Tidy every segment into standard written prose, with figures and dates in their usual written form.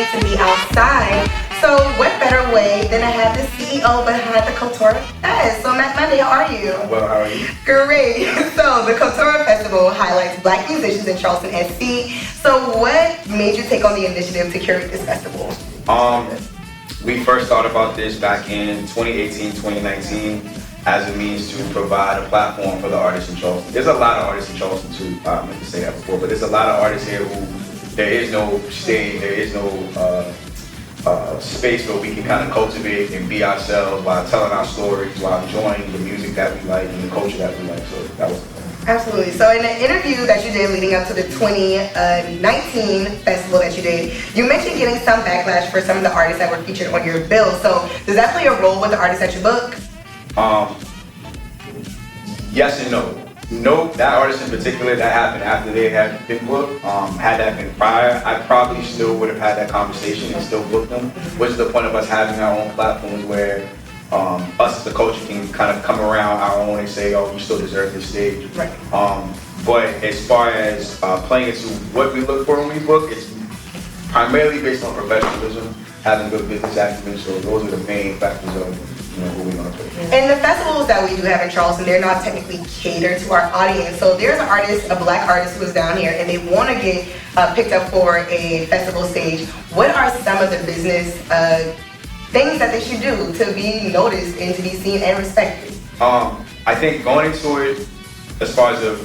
great to be outside. So what better way than to have the CEO behind the Cultura Fest? So Matt Monday, how are you? Well, how are you? Great. So the Cultura Festival highlights Black musicians in Charleston, SC. So what made you take on the initiative to curate this festival? We first thought about this back in 2018, 2019 as a means to provide a platform for the artists in Charleston. There's a lot of artists in Charleston too, I meant to say that before, but there's a lot of artists here who there is no stage, there is no space where we can kind of cultivate and be ourselves while telling our stories, while enjoying the music that we like and the culture that we like. So that was Absolutely. So in the interview that you did leading up to the 2019 festival that you did, you mentioned getting some backlash for some of the artists that were featured on your bill. So does that play a role with the artists that you book? Yes and no. No, that artist in particular, that happened after they had been booked. Had that been prior, I probably still would have had that conversation and still booked them, which is the point of us having our own platforms where us as the culture can kind of come around our own and say, oh, you still deserve this stage. Right. But as far as playing into what we look for when we book, it's primarily based on professionalism, having good business acumen, so those are the main factors of who we're going to play. And the festivals that we do have in Charleston, they're not technically catered to our audience. So there's an artist, a Black artist who is down here and they want to get picked up for a festival stage. What are some of the business things that they should do to be noticed and to be seen and respected? I think going into it, as far as a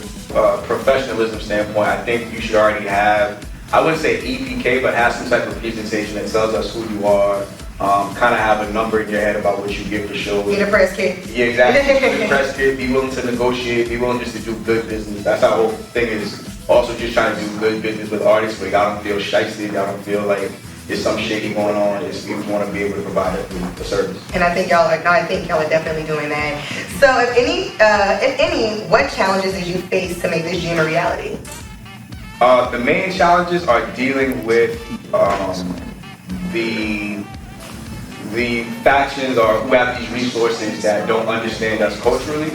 professionalism standpoint, I think you should already have, I wouldn't say EPK, but have some type of presentation that tells us who you are. Kind of have a number in your head about what you give the show. Be the press kit. Yeah, exactly. Be the press kit, be willing to negotiate, be willing just to do good business. That's our whole thing, is also just trying to do good business with artists where y'all don't feel shysted, y'all don't feel like there's something shaky going on. It's, we want to be able to provide a service. And I think y'all are definitely doing that. So if any, what challenges did you face to make this dream a reality? The main challenges are dealing with the factions or who have these resources that don't understand us culturally,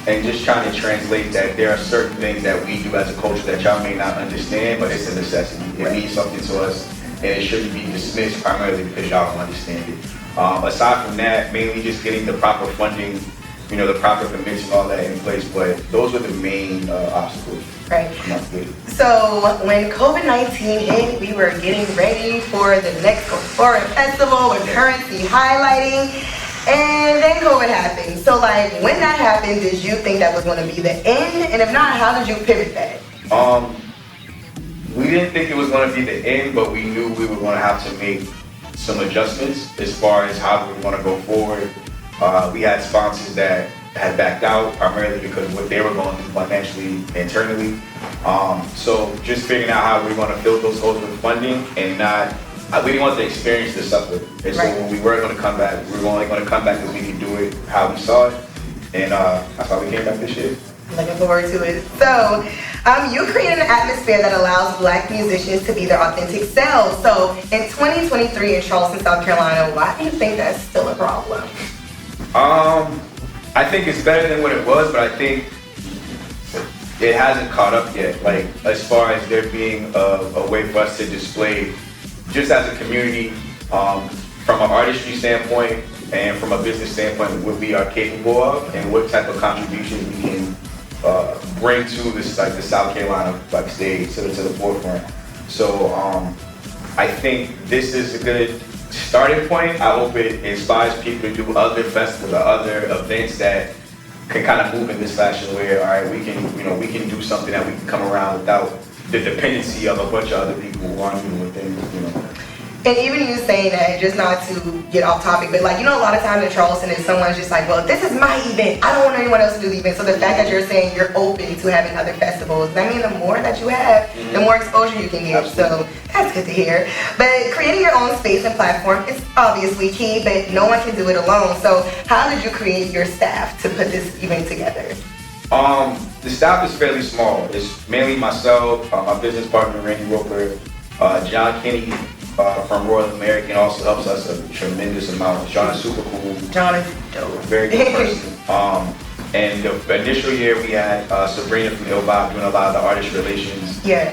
and just trying to translate that there are certain things that we do as a culture that y'all may not understand, but it's a necessity. It means something to us, and it shouldn't be dismissed primarily because y'all don't understand it. Aside from that, mainly just getting the proper funding, the proper permits and all that in place, but those were the main obstacles. Right. So when COVID-19 hit, we were getting ready for the next Cultura Festival with currency highlighting, and then COVID happened. So when that happened, did you think that was going to be the end? And if not, how did you pivot that? We didn't think it was going to be the end, but we knew we were going to have to make some adjustments as far as how we were going to go forward. We had sponsors that had backed out primarily because of what they were going through financially, internally. So just figuring out how we were going to fill those holes with funding and not, we didn't want the experience to suffer. And so when we were going to come back, we were only going to come back because we could do it how we saw it. And that's why we came back this year. Looking forward to it. So you created an atmosphere that allows Black musicians to be their authentic selves. So in 2023 in Charleston, South Carolina, why do you think that's still a problem? I think it's better than what it was, but I think it hasn't caught up yet. As far as there being a way for us to display, just as a community, from an artistry standpoint and from a business standpoint, what we are capable of and what type of contributions we can bring to this, the South Carolina stage to the forefront. So I think this is a good starting point. I hope it inspires people to do other festivals or other events that can kind of move in this fashion where, all right, we can do something that we can come around without the dependency of a bunch of other people who aren't doing things, And even you saying that, just not to get off topic, but a lot of times in Charleston is someone's just like, well, this is my event. I don't want anyone else to do the event. So the fact that you're saying you're open to having other festivals, that means the more that you have, the more exposure you can get. So that's good to hear. But creating your own space and platform is obviously key, but no one can do it alone. So how did you create your staff to put this event together? The staff is fairly small. It's mainly myself, my business partner, Randy Roper, John Kenny, from Royal American also helps us a tremendous amount. John is super cool. John is dope. Very good person. And the initial year we had Sabrina from Ill Vibe doing a lot of the artist relations. Yeah.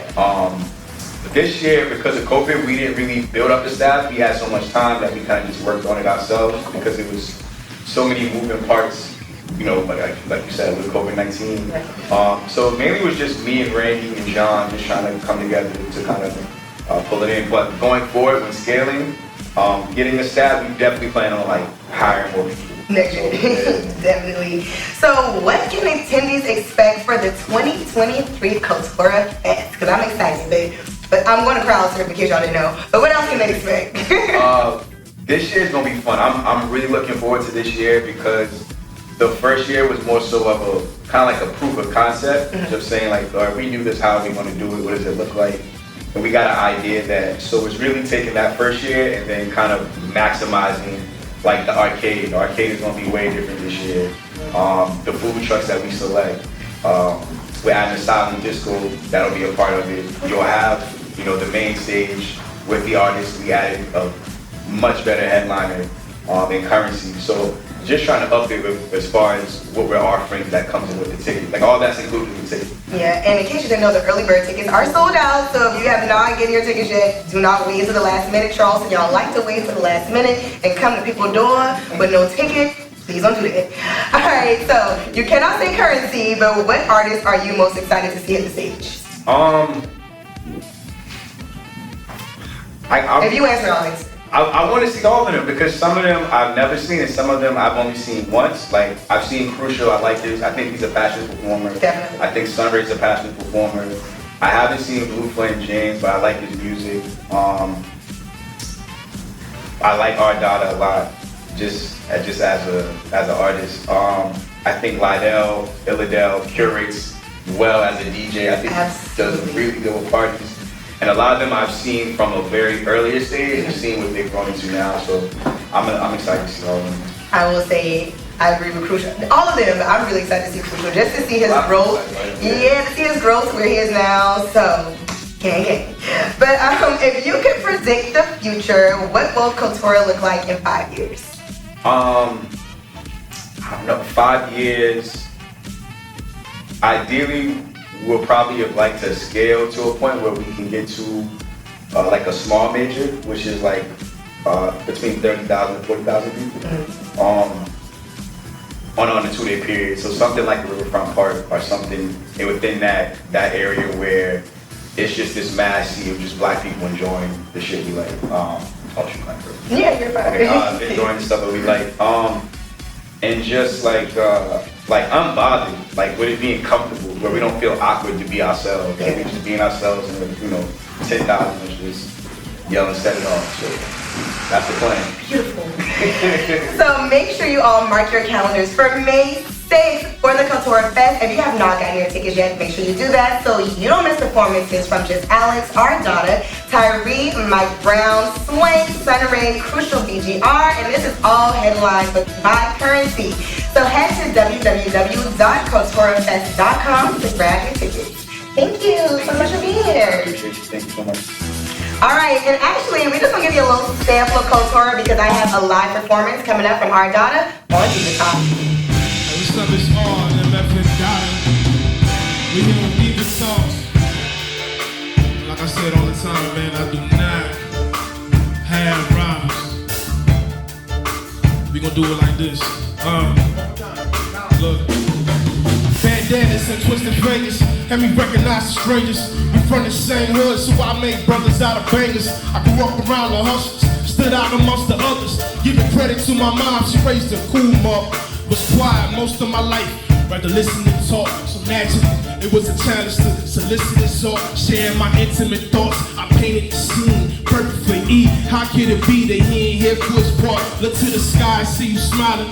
This year, because of COVID, we didn't really build up the staff. We had so much time that we kind of just worked on it ourselves because it was so many moving parts, you know, like you said, with COVID-19. So mainly it was just me and Randy and John just trying to come together to kind of pull it in. But going forward, when scaling, getting a staff, we definitely plan on like hiring more people. Next year, definitely. So what can attendees expect for the 2023 Cultura Fest? Because I'm excited, but I'm going to crowd surf in case y'all didn't know. But what else can they expect? This year is going to be fun. I'm really looking forward to this year because the first year was more so of a kind of like a proof of concept, just saying like, all right, we do this, how are we going to do it, what does it look like? And we got an idea that, so it's really taking that first year and then kind of maximizing like the arcade. The arcade is going to be way different this year. The food trucks that we select, we're adding a silent disco, that'll be a part of it. You'll have, you know, the main stage with the artists. We added a much better headliner in Currency. So just trying to up it as far as what we're offering that comes in with the ticket. Like all that's included in the ticket. Yeah, and in case you didn't know, the early bird tickets are sold out. So if you have not getting your tickets yet, do not wait until the last minute. Charleston, y'all like to wait for the last minute and come to people's door with no ticket. Please don't do that. All right, so you cannot say Currency, but what artists are you most excited to see at the stage? If you answer, I'll answer. I want to see all of them because some of them I've never seen and some of them I've only seen once. Like I've seen Crucial, I like this. I think he's a passionate performer. Definitely. I think Sunray's a passionate performer. I haven't seen Blue Flame James, but I like his music. I like RDotta a lot, just as an artist. I think Illadel curates well as a DJ. I think he does really good with parties. And a lot of them I've seen from a very earlier stage and seen what they've grown into now. So I'm excited to see all of them. I will say I agree with Crucial. All of them, but I'm really excited to see Crucial just to see his growth. Yeah, to see his growth to where he is now. So, gang. But if you could predict the future, what will Cultura look like in 5 years? I don't know, 5 years. Ideally, we'll probably have liked to scale to a point where we can get to like a small major, which is like between 30,000 and 40,000 people on a 2-day period. So something like the Riverfront Park or something within that area where it's just this mass sea of just black people enjoying the shit we like. Yeah, you're fine. Okay, enjoying the stuff that we like. And just like unbothered, like with it being comfortable, where we don't feel awkward to be ourselves. Like we just being ourselves and 10,000 and just yelling, set it off. So that's the plan. Beautiful. So make sure you all mark your calendars for May 6th for the Cultura Fest. If you have not gotten your tickets yet, make sure you do that so you don't miss performances from just Alex, RDotta, Tyree, Mike Brown, Swank, Sunray, Crucial BGR, and this is all headlined by Currency. So head to www.culturafest.com to grab your tickets. Thank you so much for being here. I appreciate you. Thank you so much. All right, and actually, we're just gonna give you a little sample of Cultura because I have a live performance coming up from RDotta on Diva. What's up, it's RDotta. We here on Diva Talks. Like I said all the time, man, I do not have rhymes. We gonna do it like this. Look. Bandanas and twisted fingers, had me recognize the strangers. We from the same hood, so I made brothers out of bangers. I grew up around the hustlers, stood out amongst the others. Giving credit to my mom, she raised a cool mother. Was quiet most of my life, rather listen than talk. So naturally, it was a challenge to solicit and sort. Sharing my intimate thoughts, I painted the scene perfect for E. How could it be that he ain't here for his part? Look to the sky, see you smiling.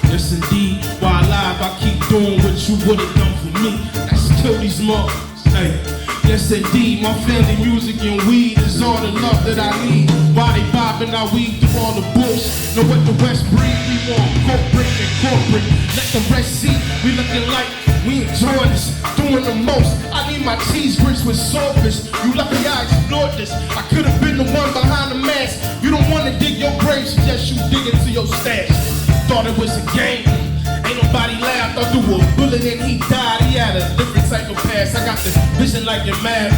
Yes indeed, while alive I keep doing what you would've done for me. That's kill these mothers, hey. Yes indeed, my family music and weed is all the love that I need. While they bobbing, I weed through all the bullshit. Know what the West breed, we want corporate and corporate. Let the rest see, we looking like we enjoying this, doing the most. I need my cheese grits with saltfish. You lucky I explored this. I could've been the one behind the mask. You don't wanna dig your grave, suggest you dig into your stash. Thought it was a game, ain't nobody laugh. thought through a bullet and he died. He had a different type of past. I got the vision like your man.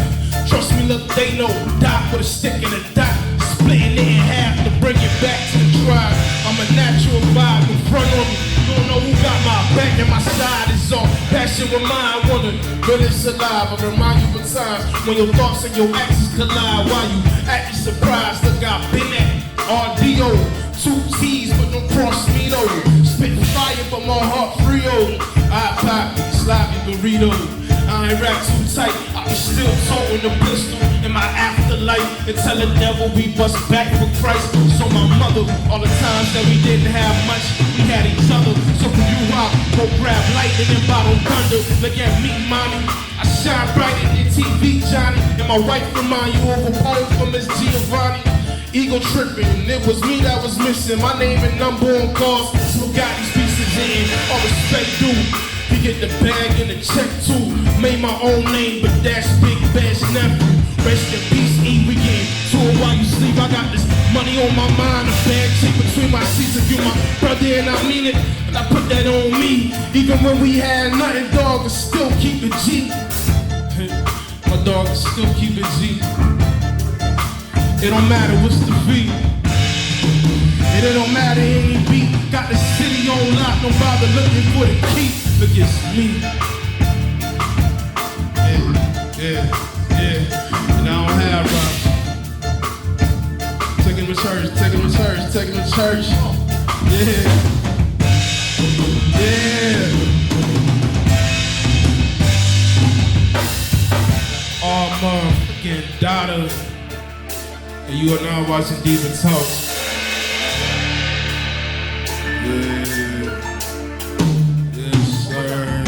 Trust me, look, they know. Doc with a stick and a dot, splitting it in half to bring it back to the tribe. I'm a natural vibe in front of me. You don't know who got my back and my side is off. Passion with mine, wonder, but it's alive. I remind you of times when your thoughts and your actions collide. While you acting surprised, look, I've been at RDO. 2 T's, but don't cross me though. Spit fire, but my heart free oh. I pop, sloppy burrito. I ain't rap too tight, I was still toting the pistol in my afterlife. And tell the devil we bust back for Christ. So my mother, all the times that we didn't have much, we had each other. So when you rock, go grab lightning and bottle thunder. Look at me, mommy, I shine brighter than TV, Johnny. And my wife remind you of a poem from Miss Giovanni. Ego tripping, it was me that was missing. My name and number on calls, so got these pieces in. All respect due, he get the bag and the check too. Made my own name, but that's Big Bash nephew. Rest in peace, E, we getting to it while you sleep. I got this money on my mind, a bag chick between my seats. If you my brother and I mean it, but I put that on me. Even when we had nothing, dog, I still keep it G. My dog still keep it G. It don't matter what's the fee. And it don't matter any beat. Got the city on lock, don't bother looking for the key. Look, it's me. Yeah. And I don't have robbers. Take him to church, take him to church, take him to church. Yeah. Oh, motherfucking daughter. And you are now watching Diva Talks. Yeah. Yes, sir.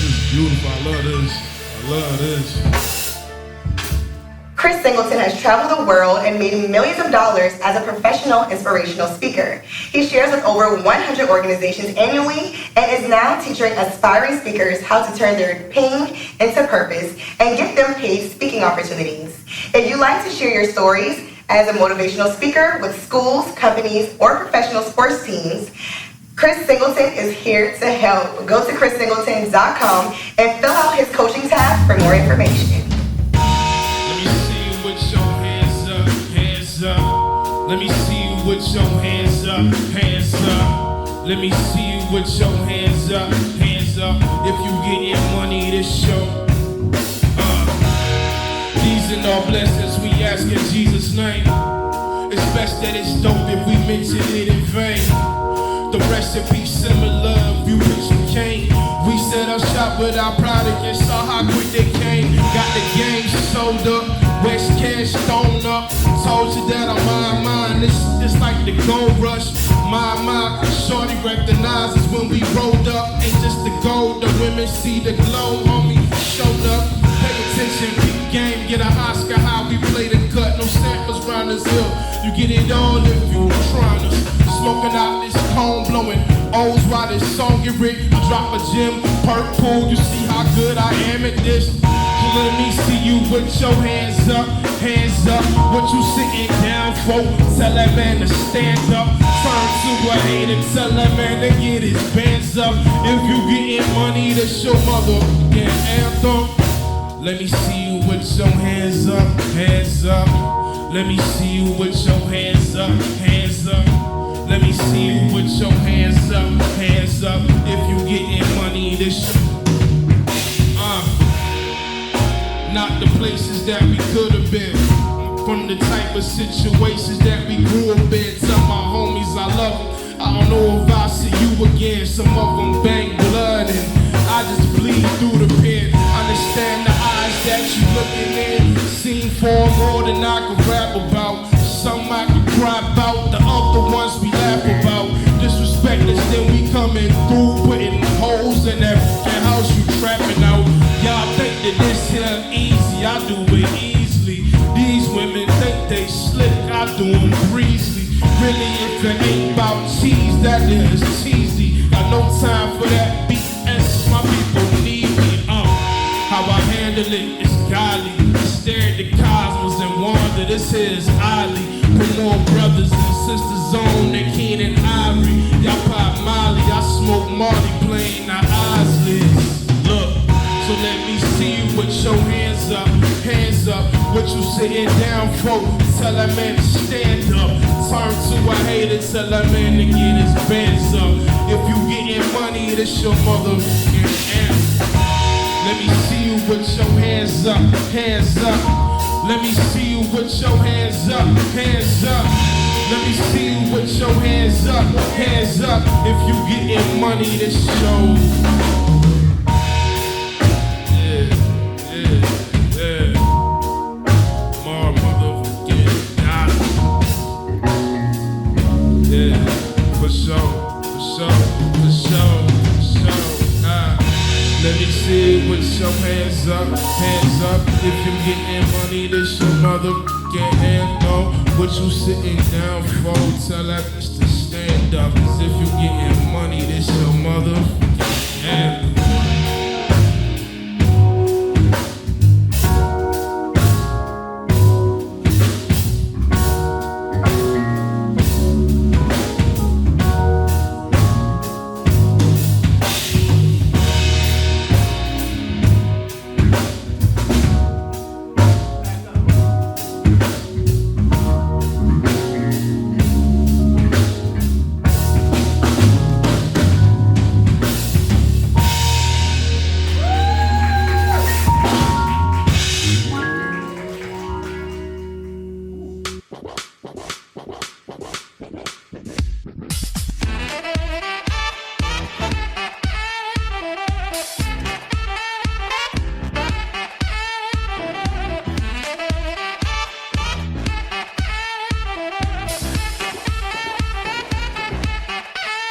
It's beautiful. I love this. I love this. Chris Singleton has traveled the world and made millions of dollars as a professional inspirational speaker. He shares with over 100 organizations annually and is now teaching aspiring speakers how to turn their pain into purpose and get them paid speaking opportunities. If you'd like to share your stories as a motivational speaker with schools, companies, or professional sports teams, Chris Singleton is here to help. Go to chrissingleton.com and fill out his coaching tab for more information. Let me see you with your hands up, hands up. Let me see you with your hands up, hands up. If you getting money to show. These and all blessings we ask in Jesus' name. It's best that it's dope if we mention it in vain. The recipe similar, you rich and Kane. We set up shop with our product and saw how quick they came. Got the game sold up, West Cash thrown up. Told you that I'm mine, it's like the gold rush. My, shorty recognizes when we rolled up. Ain't just the gold, the women see the glow, homie, showed up. Pay attention, big game, get an Oscar, how we play the cut. No samples round this hill, you get it all if you trying to. Smoking out this cone, blowing O's while this song get rich. I drop a gym, purple, you see how good I am at this. Let me see you with your hands up, hands up. What you sitting down for? Tell that man to stand up. Turn to a hater, tell that man to get his bands up. If you getting money, that's your mother again anthem. Let me see you with your hands up, hands up. Let me see you with your hands up, hands up. Let me see you with your hands up, hands up. If you getting money, this not the places that we could have been. From the type of situations that we grew up in. Tell my homies I love them. I don't know if I'll see you again. Some of them bang blood and I just bleed through the pen. Understand the eyes that you looking in. Seen far more than I could rap about. Some I could cry about, the other ones we laugh about. Disrespect us, then we coming through, putting holes in that house you trapping out. Y'all think that this here easy, I do it easily. These women think they slick, I do them breezily. Really, if it ain't about cheese, that is cheesy. Got no time for that BS, my people need me. How I handle it is godly. Stare at the cosmos and wonder, this this here's Ali. Put more brothers and sisters on than Keen and Ivory. Y'all pop Molly, I smoke Marley, playing the Isleys. Look, so let me see you with your hands up, hands up. What you sitting down for? Tell that man to stand up. Turn to a hater, tell that man to get his bands up. If you getting money, this your motherfucking answer. Let me see you with your hands up, hands up. Let me see you with your hands up, hands up. Let me see you with your hands up, hands up. If you getting money, this show. Yeah, yeah, yeah. More motherfucking dollars. Yeah, for sure, for sure, for sure, for sure. Let me see you with your hands up, hands up. If you getting money, this your motherfucking hand on. What you sitting down for? Tell that bitch to stand up. 'Cause if you getting money, this your motherfucking hand.